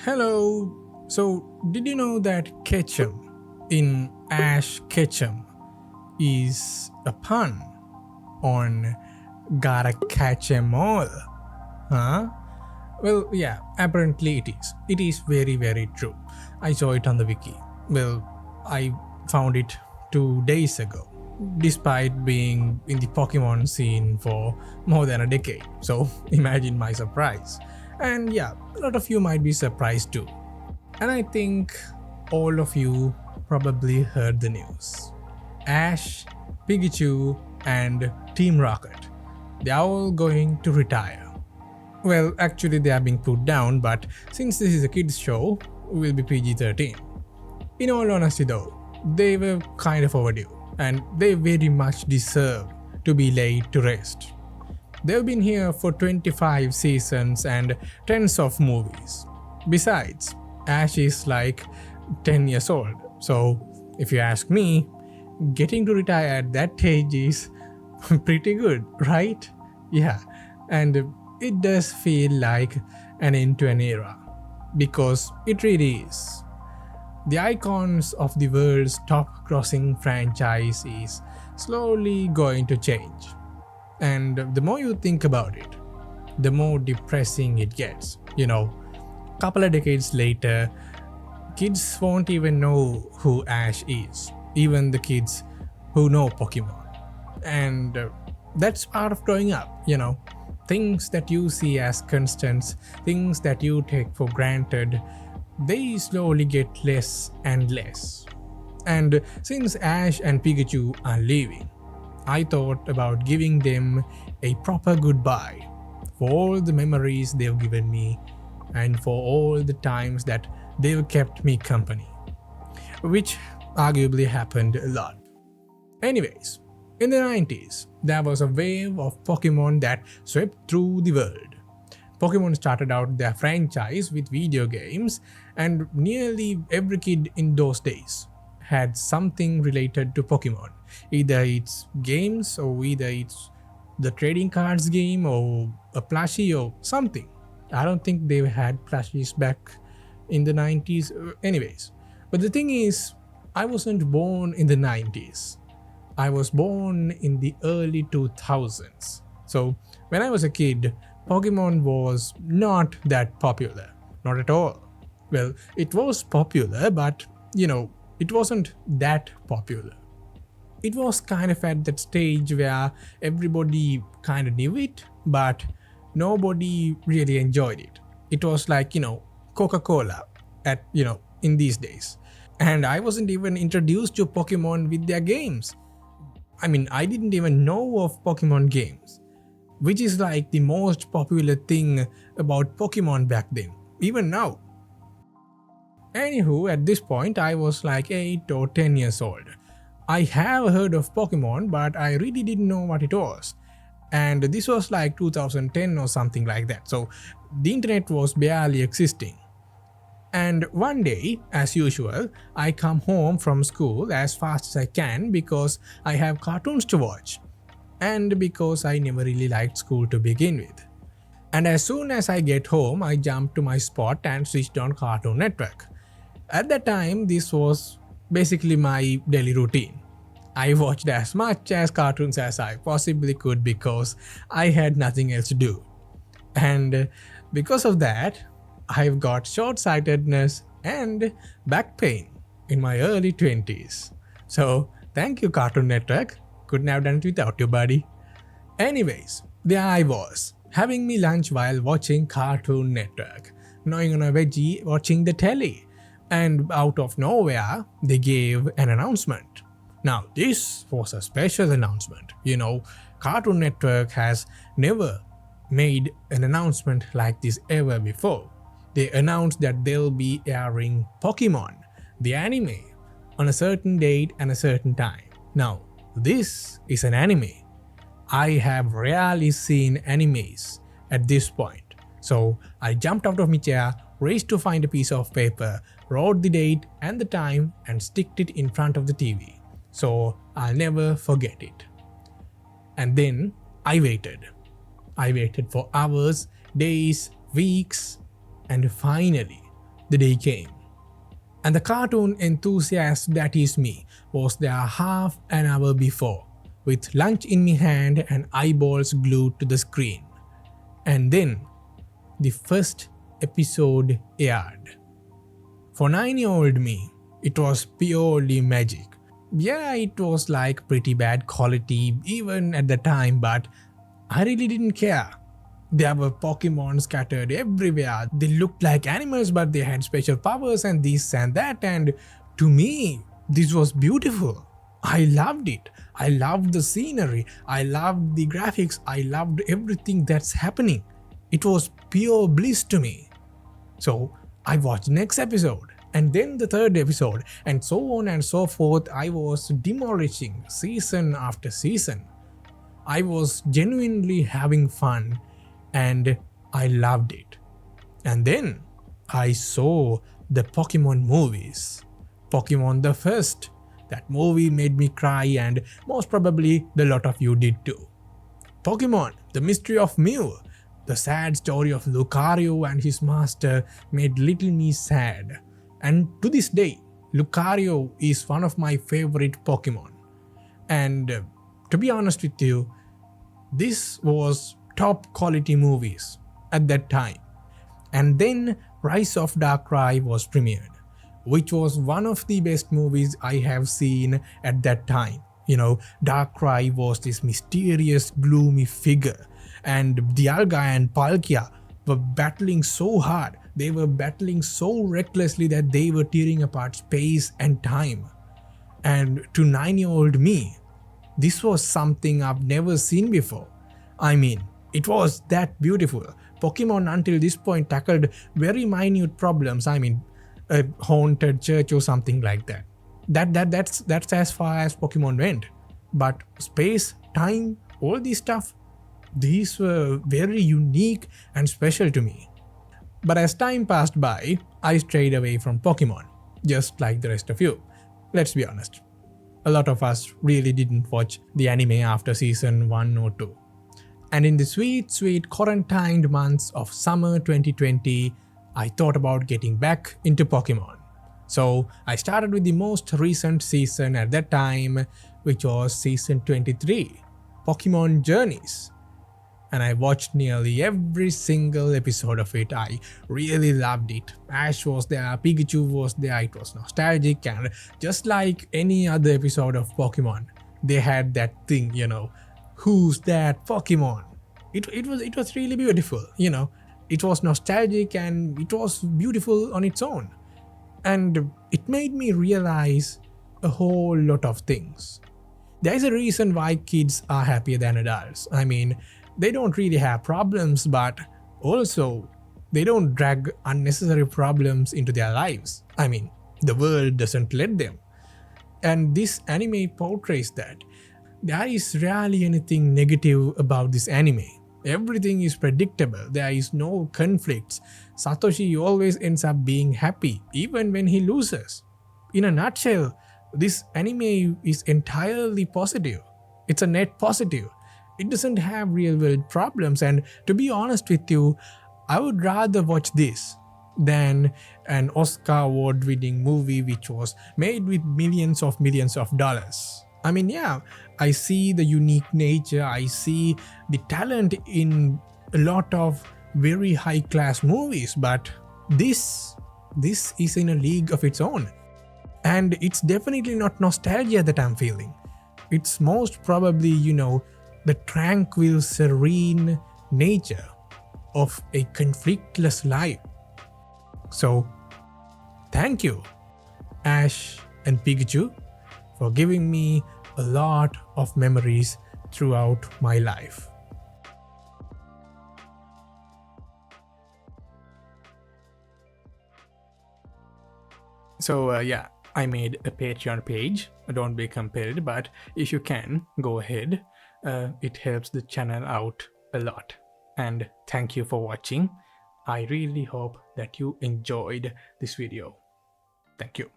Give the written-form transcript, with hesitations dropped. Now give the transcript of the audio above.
Hello. So, did you know that Ketchum in Ash Ketchum is a pun on gotta catch 'em all? Huh? Well, yeah, apparently it is. It is very, very true. I saw it on the wiki. Well, I found it 2 days ago, despite being in the Pokemon scene for more than a decade. So, imagine my surprise. And yeah, a lot of you might be surprised too. And I think all of you probably heard the news. Ash, Pikachu, and Team Rocket. They are all going to retire. Well, actually, they are being put down, but since this is a kids' show, will be PG-13. In all honesty, though, they were kind of overdue, and they very much deserve to be laid to rest. They've been here for 25 seasons and tens of movies. Besides, Ash is like 10 years old, so if you ask me, getting to retire at that age is pretty good, right? Yeah, and it does feel like an end to an era, because it really is. The icons of the world's top grossing franchise is slowly going to change. And the more you think about it, the more depressing it gets. Couple of decades later, kids won't even know who Ash is, even the kids who know Pokemon. And that's part of growing up, Things that you see as constants, things that you take for granted, they slowly get less and less. And since Ash and Pikachu are leaving, I thought about giving them a proper goodbye for all the memories they've given me and for all the times that they've kept me company, which arguably happened a lot. Anyways, in the 90s, there was a wave of Pokemon that swept through the world. Pokemon started out their franchise with video games, and nearly every kid in those days had something related to Pokemon. Either it's games, or either it's the trading cards game, or a plushie, or something. I don't think they had plushies back in the 90s. Anyways, but the thing is, I wasn't born in the 90s. I was born in the early 2000s. So when I was a kid, Pokemon was not that popular. Not at all. Well, it was popular, but it wasn't that popular. It was kind of at that stage where everybody kind of knew it, but nobody really enjoyed it. It was like, Coca-Cola in these days. And I wasn't even introduced to Pokemon with their games. I didn't even know of Pokemon games, which is like the most popular thing about Pokemon back then, even now. Anywho, at this point, I was like 8 or 10 years old. I have heard of Pokemon, but I really didn't know what it was. And this was like 2010 or something like that, so the internet was barely existing. And one day, as usual, I come home from school as fast as I can because I have cartoons to watch, and because I never really liked school to begin with. And as soon as I get home, I jump to my spot and switched on Cartoon Network. At that time, this was basically my daily routine. I watched as much as cartoons as I possibly could because I had nothing else to do. And because of that, I've got short-sightedness and back pain in my early 20s. So thank you, Cartoon Network. Couldn't have done it without you, buddy. Anyways, there I was, having me lunch while watching Cartoon Network, gnawing on a veggie watching the telly. And out of nowhere, they gave an announcement. Now, this was a special announcement. Cartoon Network has never made an announcement like this ever before. They announced that they'll be airing Pokemon, the anime, on a certain date and a certain time. Now, this is an anime. I have rarely seen animes at this point. So I jumped out of my chair, raced to find a piece of paper, wrote the date and the time, and sticked it in front of the TV. So I'll never forget it. And then I waited. I waited for hours, days, weeks, and finally, the day came. And the cartoon enthusiast that is me was there half an hour before, with lunch in my hand and eyeballs glued to the screen. And then the first episode aired. For 9-year-old me, it was purely magic. Yeah, it was like pretty bad quality even at the time, but I really didn't care. There were Pokemon scattered everywhere. They looked like animals, but they had special powers and this and that. And to me, this was beautiful. I loved it. I loved the scenery. I loved the graphics. I loved everything that's happening. It was pure bliss to me. So I watched the next episode, and then the third episode, and so on and so forth. I was demolishing season after season. I was genuinely having fun and I loved it. And then I saw the Pokemon movies. Pokemon the first. That movie made me cry, and most probably a lot of you did too. Pokemon, the mystery of Mew. The sad story of Lucario and his master made little me sad. And to this day, Lucario is one of my favorite Pokemon. And to be honest with you, this was top quality movies at that time. And then Rise of Darkrai was premiered, which was one of the best movies I have seen at that time. Darkrai was this mysterious, gloomy figure, and Dialga and Palkia were battling so hard. They were battling so recklessly that they were tearing apart space and time. And to 9-year-old me, this was something I've never seen before. I mean, it was that beautiful. Pokemon until this point tackled very minute problems. I mean, a haunted church or something like that. That's as far as Pokemon went. But space, time, all this stuff, these were very unique and special to me. But as time passed by, I strayed away from Pokemon, just like the rest of you. Let's be honest. A lot of us really didn't watch the anime after season 1 or 2. And in the sweet quarantined months of summer 2020, I thought about getting back into Pokemon. So I started with the most recent season at that time, which was season 23, Pokemon Journeys. And I watched nearly every single episode of it. I really loved it. Ash was there, Pikachu was there, it was nostalgic, and just like any other episode of Pokemon, they had that thing, who's that Pokemon? It was really beautiful, It was nostalgic and it was beautiful on its own. And it made me realize a whole lot of things. There is a reason why kids are happier than adults. I mean, they don't really have problems, but also they don't drag unnecessary problems into their lives. I mean, the world doesn't let them. And this anime portrays that. There is rarely anything negative about this anime. Everything is predictable. There is no conflicts. Satoshi always ends up being happy, even when he loses. In a nutshell, this anime is entirely positive. It's a net positive. It doesn't have real world problems, and to be honest with you, I would rather watch this than an Oscar award winning movie which was made with millions of dollars. I mean, yeah, I see the unique nature, I see the talent in a lot of very high class movies, but this is in a league of its own. And it's definitely not nostalgia that I'm feeling. It's most probably, the tranquil, serene nature of a conflictless life. So, thank you, Ash and Pikachu, for giving me a lot of memories throughout my life. So yeah, I made a Patreon page. Don't be compelled, but if you can, go ahead. It helps the channel out a lot. And thank you for watching. I really hope that you enjoyed this video. Thank you.